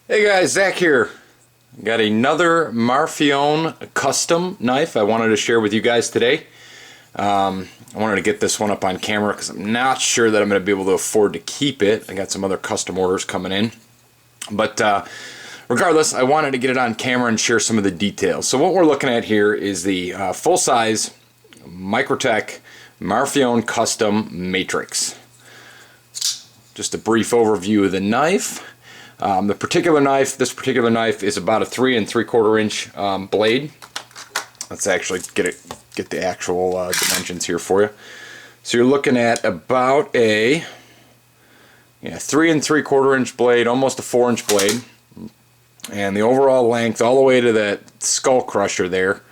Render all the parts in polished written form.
Hey guys, Zach here. Got another Marfione custom knife I wanted to share with you guys today. I wanted to get this one up on camera because I'm not sure that I'm going to be able to afford to keep it. I got some other custom orders coming in. But regardless, I wanted to get it on camera and share some of the details. So what we're looking at here is the full-size Microtech Marfione Custom Matrix. Just a brief overview of the knife. This particular knife is about a 3 3/4 inch blade. Let's actually get the actual dimensions here for you. So you're looking at about a 3 3/4 inch blade, almost a 4-inch blade, and the overall length all the way to that skull crusher there.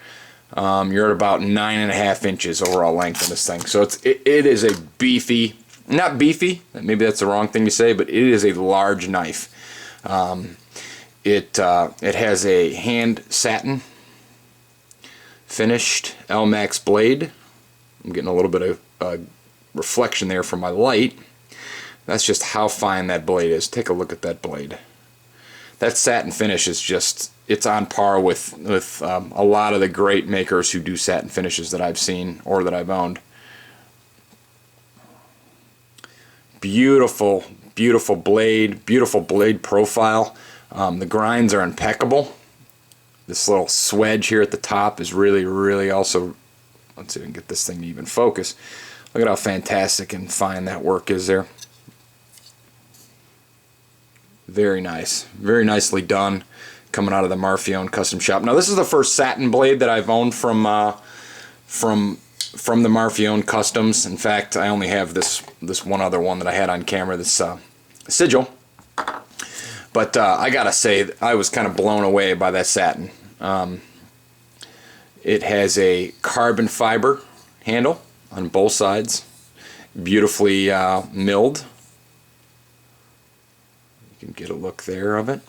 You're at about 9.5 inches overall length in this thing. So it is a beefy, not beefy, maybe that's the wrong thing to say, but it is a large knife. It has a hand satin finished L-Max blade. I'm getting a little bit of reflection there from my light. That's just how fine that blade is. Take a look at that blade. That satin finish is just, it's on par with a lot of the great makers who do satin finishes that I've seen or that I've owned. Beautiful, beautiful blade profile. The grinds are impeccable. This little swedge here at the top is really also, let's see if we can get this thing to even focus. Look at how fantastic and fine that work is there. Very nice, very nicely done, coming out of the Marfione custom shop. Now this is the first satin blade that I've owned from the Marfione customs. In fact, I only have this one other one that I had on camera, this sigil. But I gotta say, I was kind of blown away by that satin. It has a carbon fiber handle on both sides, beautifully milled. You can get a look there of it.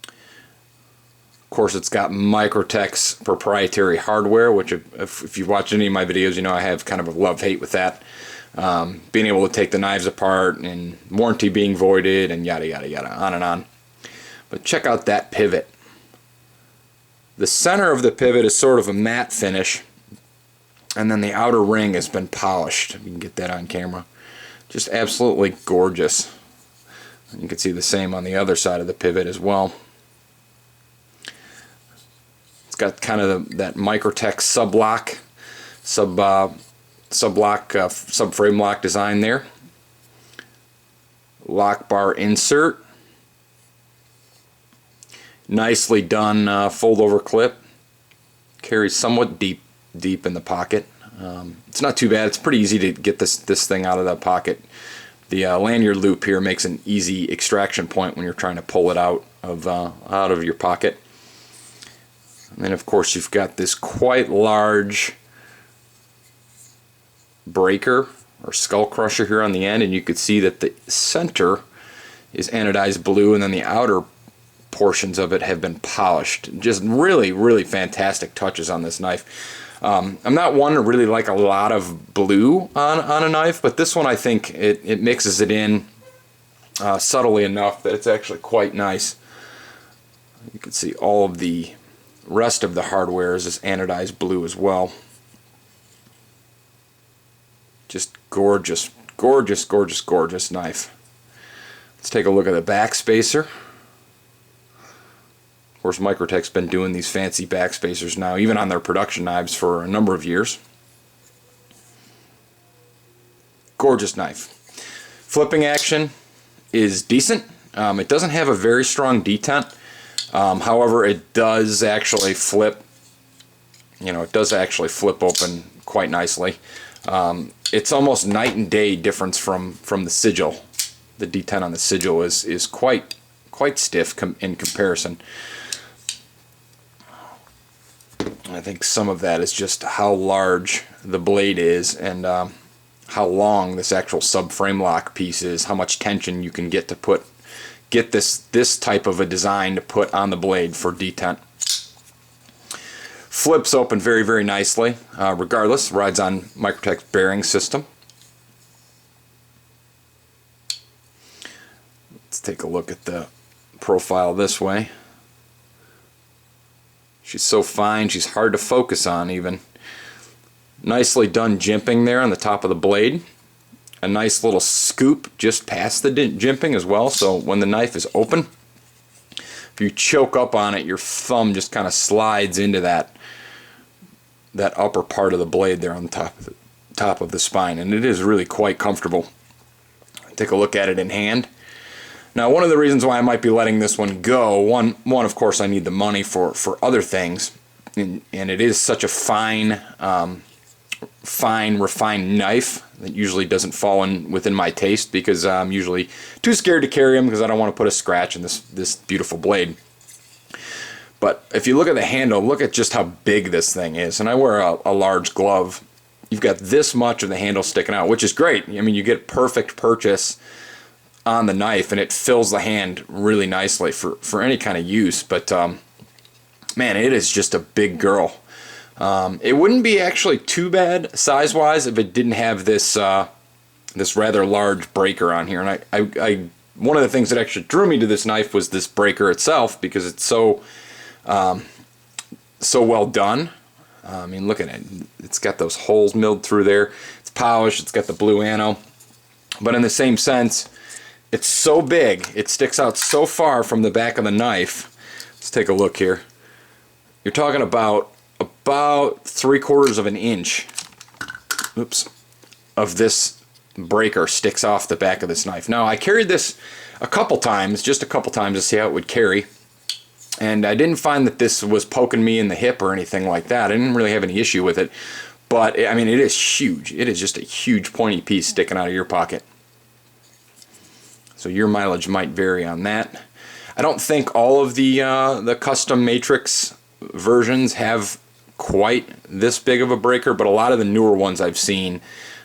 Of course, it's got Microtech's proprietary hardware, which if you've watched any of my videos, you know I have kind of a love-hate with that. Being able to take the knives apart and warranty being voided and yada yada yada, on and on. But check out that pivot. The center of the pivot is sort of a matte finish, and then the outer ring has been polished. You can get that on camera. Just absolutely gorgeous. You can see the same on the other side of the pivot as well. It's got kind of that Microtech subframe lock design there. Lock bar insert. Nicely done fold over clip. Carries somewhat deep in the pocket. It's not too bad. It's pretty easy to get this thing out of the pocket. The lanyard loop here makes an easy extraction point when you're trying to pull it out of your pocket. And then of course you've got this quite large breaker or skull crusher here on the end, and you could see that the center is anodized blue, and then the outer portions of it have been polished. Just really fantastic touches on this knife. I'm not one to really like a lot of blue on a knife, but this one I think it mixes it in subtly enough that it's actually quite nice. You can see all of the rest of the hardware is this anodized blue as well. Just gorgeous knife. Let's take a look at the back spacer. Of course, Microtech's been doing these fancy back spacers now, even on their production knives, for a number of years. Gorgeous knife. Flipping action is decent. It doesn't have a very strong detent. However, it does actually flip. It does actually flip open quite nicely. It's almost night and day difference from the sigil. The detent on the sigil is quite stiff in comparison. I think some of that is just how large the blade is and how long this actual subframe lock piece is, how much tension you can get to get this type of a design to put on the blade for detent. Flips open very nicely. Regardless, rides on Microtech's bearing system. Let's take a look at the profile this way. She's so fine, she's hard to focus on even. Nicely done jimping there on the top of the blade. A nice little scoop just past the jimping as well, so when the knife is open, if you choke up on it, your thumb just kind of slides into that upper part of the blade there on the top of the spine, and it is really quite comfortable. Take a look at it in hand. Now, one of the reasons why I might be letting this one go, one of course, I need the money for other things, and it is such a fine, refined knife that usually doesn't fall within my taste, because I'm usually too scared to carry them because I don't want to put a scratch in this beautiful blade. But if you look at the handle, look at just how big this thing is. And I wear a large glove. You've got this much of the handle sticking out, which is great. I mean, you get perfect purchase on the knife, and it fills the hand really nicely for any kind of use. But man, it is just a big girl. It wouldn't be actually too bad size-wise if it didn't have this this rather large breaker on here. And I one of the things that actually drew me to this knife was this breaker itself, because it's so well done. I mean, look at it. It's got those holes milled through there. It's polished. It's got the blue ano. But in the same sense, it's so big. It sticks out so far from the back of the knife. Let's take a look here. You're talking about 3/4 of an inch, oops, of this breaker sticks off the back of this knife. Now, I carried this a couple times, just a couple times, to see how it would carry. And I didn't find that this was poking me in the hip or anything like that. I didn't really have any issue with it. But, I mean, it is huge. It is just a huge pointy piece sticking out of your pocket. So your mileage might vary on that. I don't think all of the custom Matrix versions have quite this big of a breaker, but a lot of the newer ones I've seen,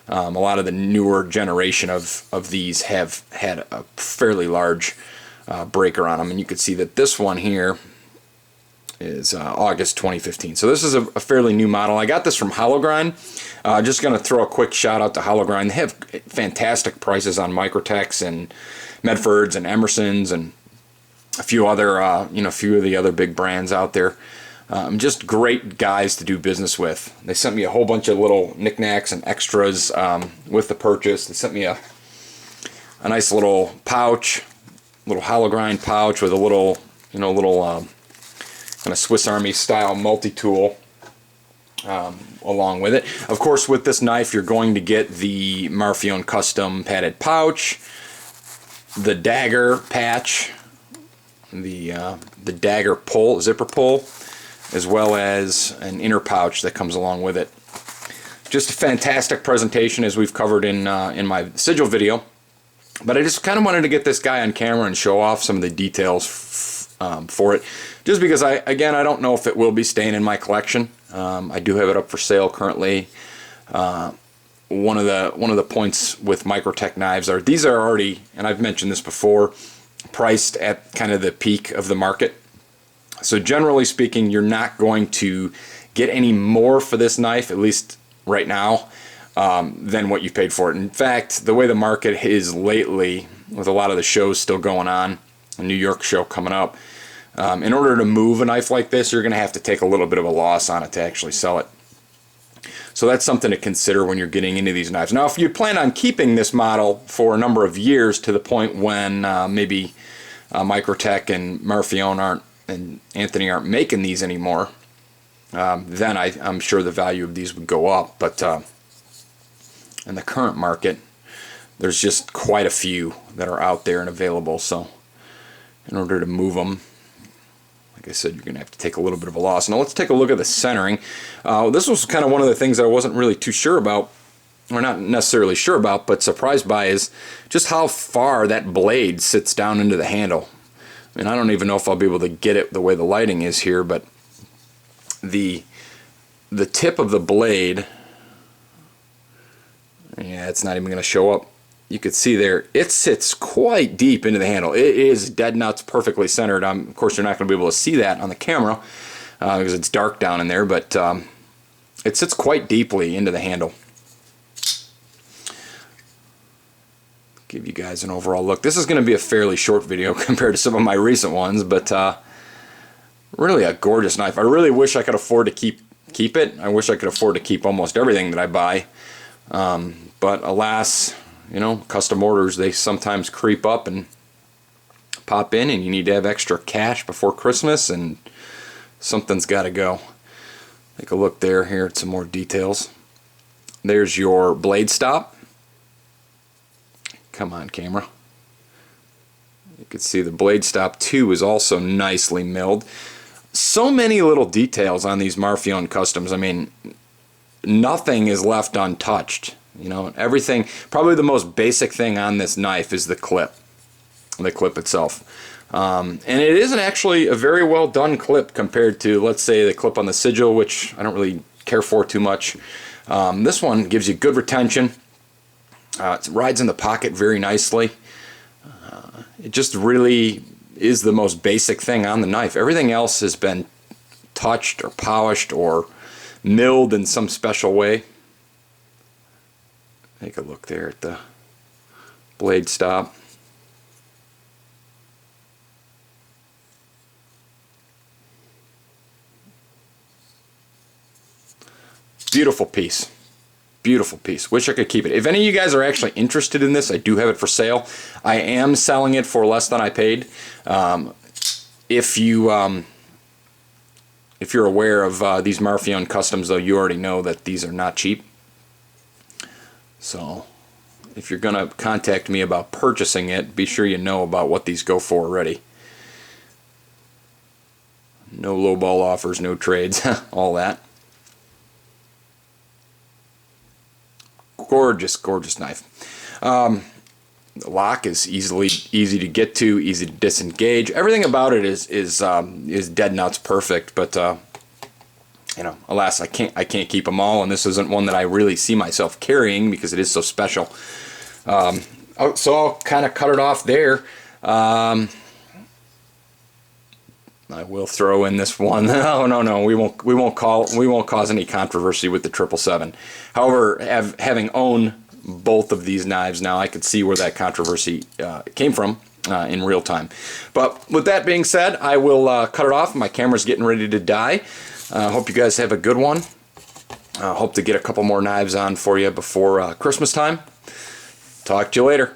a lot of the newer generation of these have had a fairly large breaker on them, and you can see that this one here is August 2015. So this is a fairly new model. I got this from Hologrind. Just going to throw a quick shout out to Hologrind. They have fantastic prices on Microtechs and Medfords and Emersons and a few other, a few of the other big brands out there. Just great guys to do business with. They sent me a whole bunch of little knickknacks and extras with the purchase. They sent me a nice little pouch, little Hologrind pouch with a little, kind of Swiss Army style multi-tool along with it. Of course, with this knife, you're going to get the Marfione custom padded pouch, the dagger patch, the dagger pull, zipper pull, as well as an inner pouch that comes along with it. Just a fantastic presentation, as we've covered in my sigil video. But I just kind of wanted to get this guy on camera and show off some of the details for it, just because I don't know if it will be staying in my collection. I do have it up for sale currently. One of the points with Microtech knives are these are already, and I've mentioned this before, priced at kind of the peak of the market. So generally speaking, you're not going to get any more for this knife, at least right now, than what you paid for it. In fact, the way the market is lately, with a lot of the shows still going on, a New York show coming up, in order to move a knife like this, you're going to have to take a little bit of a loss on it to actually sell it. So that's something to consider when you're getting into these knives. Now, if you plan on keeping this model for a number of years, to the point when maybe Microtech and Marfione and Anthony aren't making these anymore, then I'm sure the value of these would go up. But in the current market, there's just quite a few that are out there and available. So in order to move them, like I said, you're going to have to take a little bit of a loss. Now let's take a look at the centering. This was kind of one of the things that I wasn't really too sure about, or not necessarily sure about, but surprised by, is just how far that blade sits down into the handle. I mean, I don't even know if I'll be able to get it the way the lighting is here, but the tip of the blade, yeah, it's not even going to show up. You could see there, it sits quite deep into the handle. It is dead nuts perfectly centered. Of course, you're not going to be able to see that on the camera because it's dark down in there, but it sits quite deeply into the handle. give you guys an overall look. This is going to be a fairly short video compared to some of my recent ones, but really a gorgeous knife. I really wish I could afford to keep it. I wish I could afford to keep almost everything that I buy. But alas, you know, custom orders, they sometimes creep up and pop in, and you need to have extra cash before Christmas, and something's got to go. Take a look there here at some more details. There's your blade stop. Come on, camera. You can see the blade stop too is also nicely milled. So many little details on these Marfione customs. I mean, nothing is left untouched. You know, everything. Probably the most basic thing on this knife is the clip itself. And it isn't actually a very well done clip compared to, let's say, the clip on the sigil, which I don't really care for too much. This one gives you good retention. It rides in the pocket very nicely. It just really is the most basic thing on the knife. Everything else has been touched or polished or milled in some special way. Take a look there at the blade stop. Beautiful piece. Beautiful piece. Wish I could keep it. If any of you guys are actually interested in this, I do have it for sale. I am selling it for less than I paid. If you're aware of these Marfione customs, though, you already know that these are not cheap. So if you're going to contact me about purchasing it, be sure you know about what these go for already. No lowball offers, no trades, all that. Gorgeous, gorgeous knife. The lock is easy to get to, easy to disengage. Everything about it is dead nuts perfect. But you know, alas, I can't keep them all, and this isn't one that I really see myself carrying because it is so special. So I'll kind of cut it off there. I will throw in this one. No, we won't cause any controversy with the 777. However, having owned both of these knives now, I could see where that controversy came from in real time. But with that being said, I will cut it off. My camera's getting ready to die. Hope you guys have a good one. Hope to get a couple more knives on for you before Christmas time. Talk to you later.